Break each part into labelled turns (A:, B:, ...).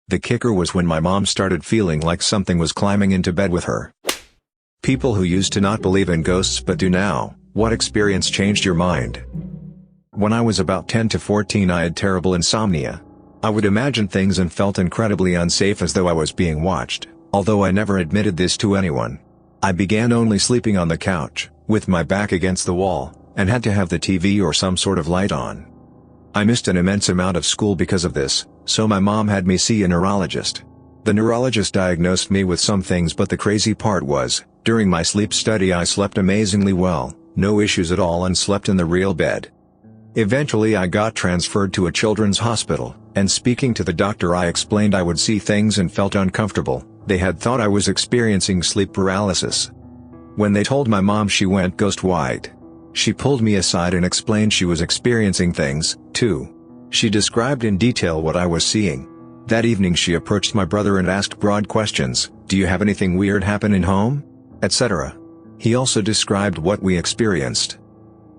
A: The kicker was when my mom started feeling like something was climbing into bed with her. People who used to not believe in ghosts but do now, what experience changed your mind? When I was about 10 to 14 I had terrible insomnia. I would imagine things and felt incredibly unsafe as though I was being watched, although I never admitted this to anyone. I began only sleeping on the couch, with my back against the wall, and had to have the TV or some sort of light on. I missed an immense amount of school because of this, so my mom had me see a neurologist. The neurologist diagnosed me with some things, but the crazy part was, during my sleep study I slept amazingly well, no issues at all, and slept in the real bed. Eventually I got transferred to a children's hospital, and speaking to the doctor I explained I would see things and felt uncomfortable. They had thought I was experiencing sleep paralysis. When they told my mom, she went ghost white. She pulled me aside and explained she was experiencing things, too. She described in detail what I was seeing. That evening she approached my brother and asked broad questions: "Do you have anything weird happen in home?" etc. He also described what we experienced.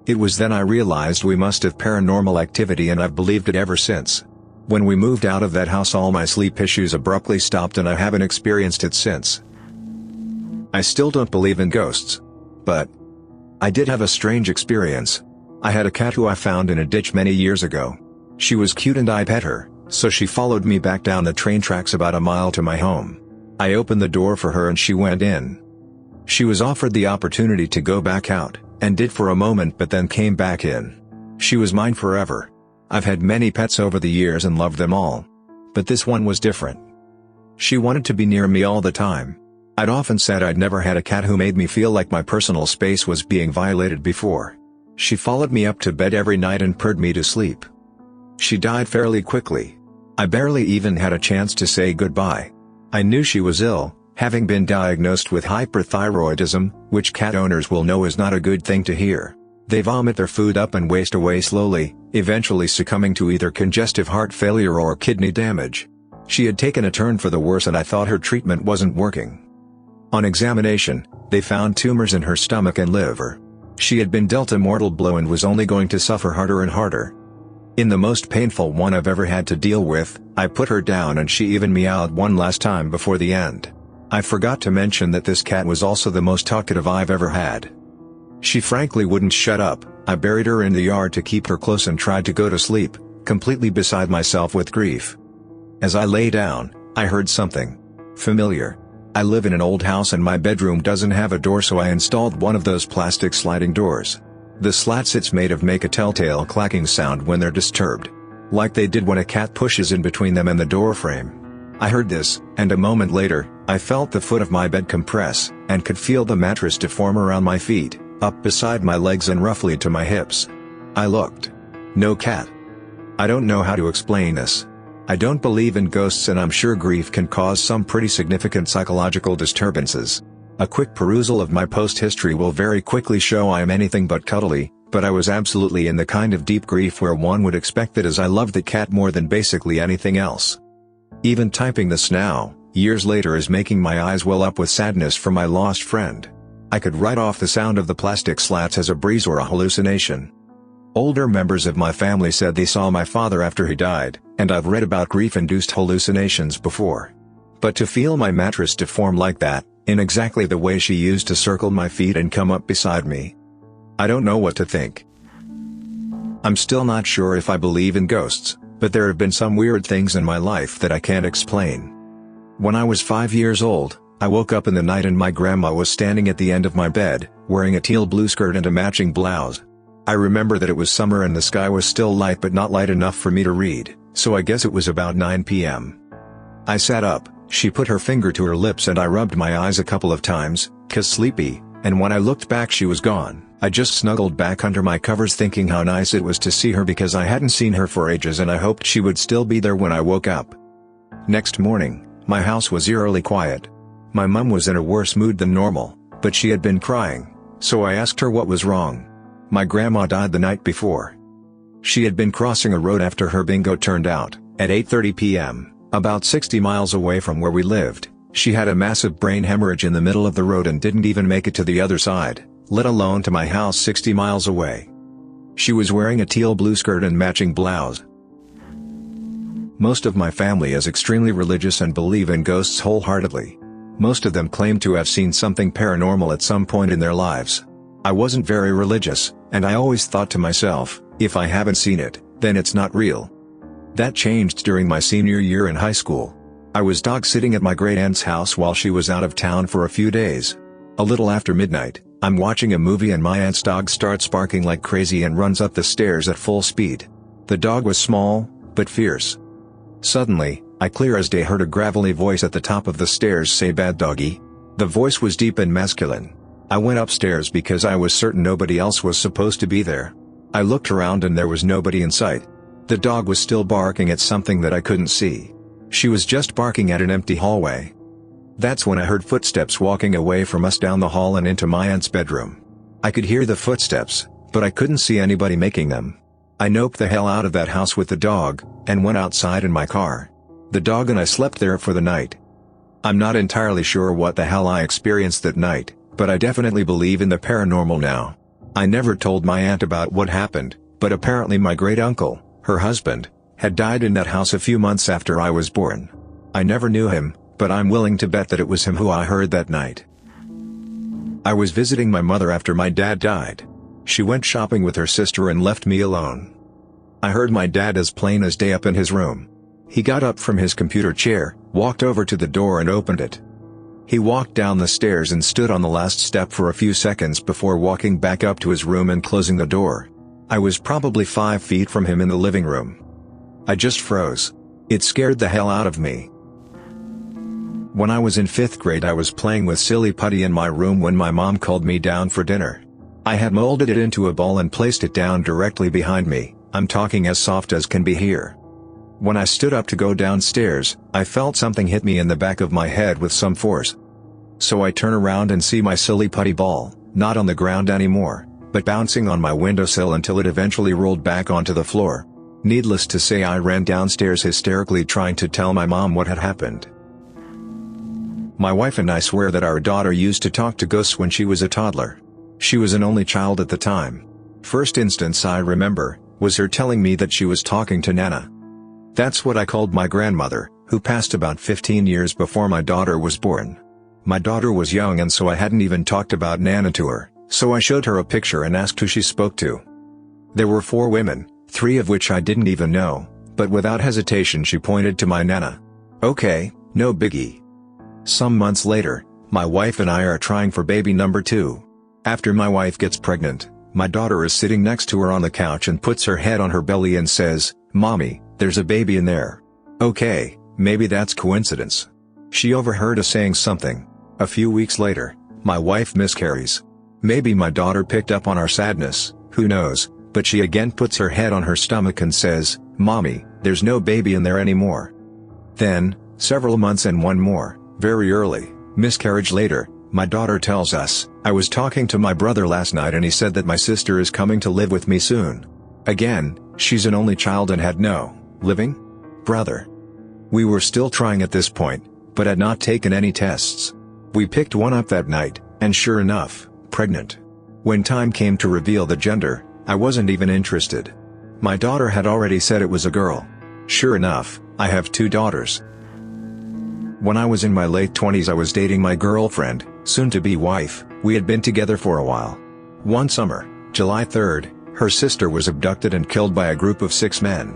A: It was then I realized we must have paranormal activity, and I've believed it ever since. When we moved out of that house all my sleep issues abruptly stopped and I haven't experienced it since. I still don't believe in ghosts. But I did have a strange experience. I had a cat who I found in a ditch many years ago. She was cute and I pet her, so she followed me back down the train tracks about a mile to my home. I opened the door for her and she went in. She was offered the opportunity to go back out, and did for a moment, but then came back in. She was mine forever. I've had many pets over the years and loved them all. But this one was different. She wanted to be near me all the time. I'd often said I'd never had a cat who made me feel like my personal space was being violated before. She followed me up to bed every night and purred me to sleep. She died fairly quickly. I barely even had a chance to say goodbye. I knew she was ill, having been diagnosed with hyperthyroidism, which cat owners will know is not a good thing to hear. They vomit their food up and waste away slowly, eventually succumbing to either congestive heart failure or kidney damage. She had taken a turn for the worse and I thought her treatment wasn't working. On examination, they found tumors in her stomach and liver. She had been dealt a mortal blow and was only going to suffer harder and harder. In the most painful one I've ever had to deal with, I put her down and she even meowed one last time before the end. I forgot to mention that this cat was also the most talkative I've ever had. She frankly wouldn't shut up. I buried her in the yard to keep her close and tried to go to sleep, completely beside myself with grief. As I lay down, I heard something familiar. I live in an old house and my bedroom doesn't have a door, so I installed one of those plastic sliding doors. The slats made of make a telltale clacking sound when they're disturbed, like they did when a cat pushes in between them and the door frame. I heard this, and a moment later, I felt the foot of my bed compress, and could feel the mattress deform around my feet, up beside my legs and roughly to my hips. I looked. No cat. I don't know how to explain this. I don't believe in ghosts and I'm sure grief can cause some pretty significant psychological disturbances. A quick perusal of my post history will very quickly show I am anything but cuddly, but I was absolutely in the kind of deep grief where one would expect it, as I love the cat more than basically anything else. Even typing this now, years later, is making my eyes well up with sadness for my lost friend. I could write off the sound of the plastic slats as a breeze or a hallucination. Older members of my family said they saw my father after he died, and I've read about grief-induced hallucinations before. But to feel my mattress deform like that, in exactly the way she used to circle my feet and come up beside me, I don't know what to think. I'm still not sure if I believe in ghosts, but there have been some weird things in my life that I can't explain. When I was 5 years old, I woke up in the night and my grandma was standing at the end of my bed, wearing a teal blue skirt and a matching blouse. I remember that it was summer and the sky was still light but not light enough for me to read, so I guess it was about 9 p.m. I sat up, she put her finger to her lips and I rubbed my eyes a couple of times, 'cause sleepy, and when I looked back she was gone. I just snuggled back under my covers thinking how nice it was to see her because I hadn't seen her for ages and I hoped she would still be there when I woke up. Next morning, my house was eerily quiet. My mum was in a worse mood than normal, but she had been crying, so I asked her what was wrong. My grandma died the night before. She had been crossing a road after her bingo turned out, at 8:30 p.m., about 60 miles away from where we lived. She had a massive brain hemorrhage in the middle of the road and didn't even make it to the other side, let alone to my house 60 miles away. She was wearing a teal blue skirt and matching blouse. Most of my family is extremely religious and believe in ghosts wholeheartedly. Most of them claim to have seen something paranormal at some point in their lives. I wasn't very religious, and I always thought to myself, if I haven't seen it, then it's not real. That changed during my senior year in high school. I was dog-sitting at my great-aunt's house while she was out of town for a few days. A little after midnight, I'm watching a movie and my aunt's dog starts barking like crazy and runs up the stairs at full speed. The dog was small, but fierce. Suddenly, I clear as day heard a gravelly voice at the top of the stairs say "Bad doggy." The voice was deep and masculine. I went upstairs because I was certain nobody else was supposed to be there. I looked around and there was nobody in sight. The dog was still barking at something that I couldn't see. She was just barking at an empty hallway. That's when I heard footsteps walking away from us down the hall and into my aunt's bedroom. I could hear the footsteps, but I couldn't see anybody making them. I noped the hell out of that house with the dog, and went outside in my car. The dog and I slept there for the night. I'm not entirely sure what the hell I experienced that night, but I definitely believe in the paranormal now. I never told my aunt about what happened, but apparently my great-uncle, her husband, had died in that house a few months after I was born. I never knew him, but I'm willing to bet that it was him who I heard that night. I was visiting my mother after my dad died. She went shopping with her sister and left me alone. I heard my dad as plain as day up in his room. He got up from his computer chair, walked over to the door and opened it. He walked down the stairs and stood on the last step for a few seconds before walking back up to his room and closing the door. I was probably 5 feet from him in the living room. I just froze. It scared the hell out of me. When I was in 5th grade I was playing with silly putty in my room when my mom called me down for dinner. I had molded it into a ball and placed it down directly behind me. I'm talking as soft as can be here. When I stood up to go downstairs, I felt something hit me in the back of my head with some force. So I turn around and see my silly putty ball, not on the ground anymore, but bouncing on my windowsill until it eventually rolled back onto the floor. Needless to say, I ran downstairs hysterically trying to tell my mom what had happened. My wife and I swear that our daughter used to talk to ghosts when she was a toddler. She was an only child at the time. First instance I remember was her telling me that she was talking to Nana. That's what I called my grandmother, who passed about 15 years before my daughter was born. My daughter was young and so I hadn't even talked about Nana to her, so I showed her a picture and asked who she spoke to. There were 4 women, 3 of which I didn't even know, but without hesitation she pointed to my Nana. Okay, no biggie. Some months later, my wife and I are trying for baby number 2. After my wife gets pregnant, my daughter is sitting next to her on the couch and puts her head on her belly and says, "Mommy, there's a baby in there." Okay, maybe that's coincidence. She overheard us saying something. A few weeks later, my wife miscarries. Maybe my daughter picked up on our sadness, who knows, but she again puts her head on her stomach and says, "Mommy, there's no baby in there anymore." Then, several months and one more, very early, miscarriage later, my daughter tells us, "I was talking to my brother last night and he said that my sister is coming to live with me soon." Again, she's an only child and had no living brother. We were still trying at this point, but had not taken any tests. We picked one up that night, and sure enough, pregnant. When time came to reveal the gender, I wasn't even interested. My daughter had already said it was a girl. Sure enough, I have 2 daughters. When I was in my late 20s I was dating my girlfriend, soon-to-be wife. We had been together for a while. One summer, July 3rd, her sister was abducted and killed by a group of 6 men.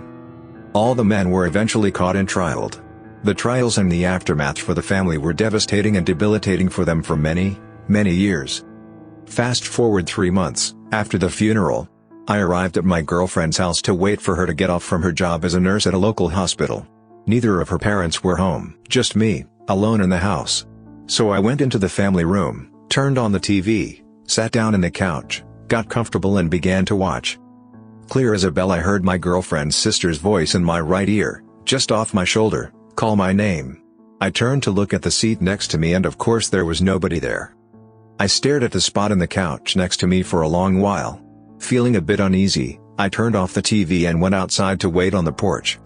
A: All the men were eventually caught and trialed. The trials and the aftermath for the family were devastating and debilitating for them for many, many years. Fast forward 3 months, after the funeral, I arrived at my girlfriend's house to wait for her to get off from her job as a nurse at a local hospital. Neither of her parents were home, just me, alone in the house. So I went into the family room, turned on the TV, sat down on the couch, got comfortable and began to watch. Clear as a bell I heard my girlfriend's sister's voice in my right ear, just off my shoulder, call my name. I turned to look at the seat next to me and of course there was nobody there. I stared at the spot in the couch next to me for a long while. Feeling a bit uneasy, I turned off the TV and went outside to wait on the porch.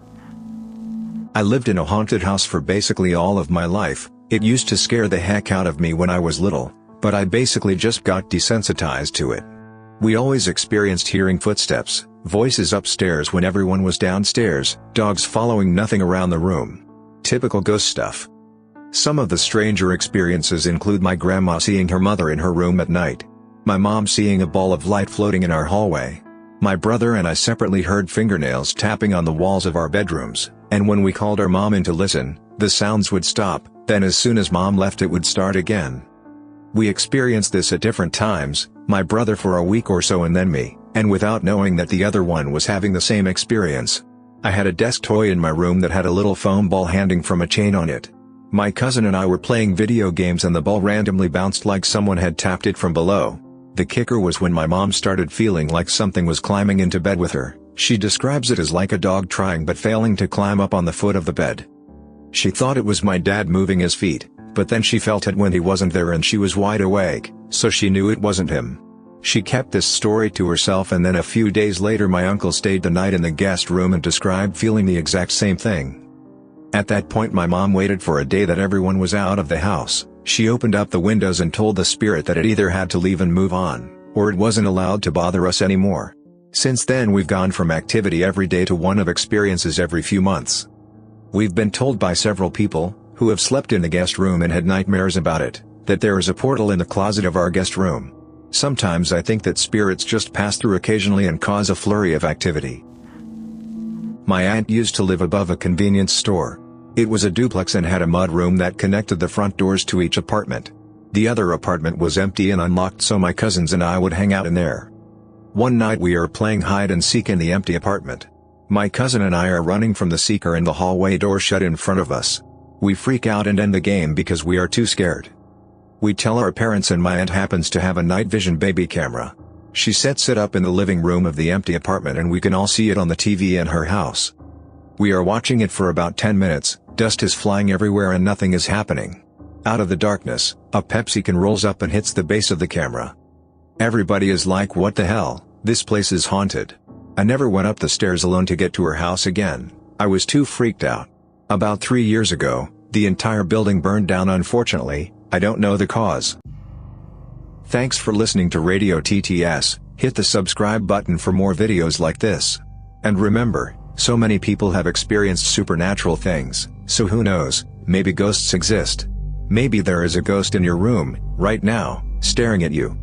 A: I lived in a haunted house for basically all of my life. It used to scare the heck out of me when I was little, but I basically just got desensitized to it. We always experienced hearing footsteps, Voices upstairs when everyone was downstairs, dogs following nothing around the room. Typical ghost stuff. Some of the stranger experiences include my grandma seeing her mother in her room at night. My mom seeing a ball of light floating in our hallway. My brother and I separately heard fingernails tapping on the walls of our bedrooms, and when we called our mom in to listen, the sounds would stop, then as soon as mom left it would start again. We experienced this at different times, my brother for a week or so and then me, and without knowing that the other one was having the same experience. I had a desk toy in my room that had a little foam ball hanging from a chain on it. My cousin and I were playing video games and the ball randomly bounced like someone had tapped it from below. The kicker was when my mom started feeling like something was climbing into bed with her. She describes it as like a dog trying but failing to climb up on the foot of the bed. She thought it was my dad moving his feet, but then she felt it when he wasn't there and she was wide awake, so she knew it wasn't him. She kept this story to herself, and then a few days later my uncle stayed the night in the guest room and described feeling the exact same thing. At that point my mom waited for a day that everyone was out of the house. She opened up the windows and told the spirit that it either had to leave and move on, or it wasn't allowed to bother us anymore. Since then we've gone from activity every day to one of experiences every few months. We've been told by several people, who have slept in the guest room and had nightmares about it, that there is a portal in the closet of our guest room. Sometimes I think that spirits just pass through occasionally and cause a flurry of activity. My aunt used to live above a convenience store. It was a duplex and had a mud room that connected the front doors to each apartment. The other apartment was empty and unlocked, so my cousins and I would hang out in there. One night we are playing hide and seek in the empty apartment. My cousin and I are running from the seeker and the hallway door shut in front of us. We freak out and end the game because we are too scared. We tell our parents and my aunt happens to have a night vision baby camera. She sets it up in the living room of the empty apartment and we can all see it on the TV in her house. We are watching it for about 10 minutes, dust is flying everywhere and nothing is happening. Out of the darkness, a Pepsi can rolls up and hits the base of the camera. Everybody is like, what the hell, this place is haunted. I never went up the stairs alone to get to her house again, I was too freaked out. About 3 years ago, the entire building burned down. Unfortunately, I don't know the cause. Thanks for listening to Radio TTS, hit the subscribe button for more videos like this. And remember, so many people have experienced supernatural things, so who knows, maybe ghosts exist. Maybe there is a ghost in your room, right now, staring at you.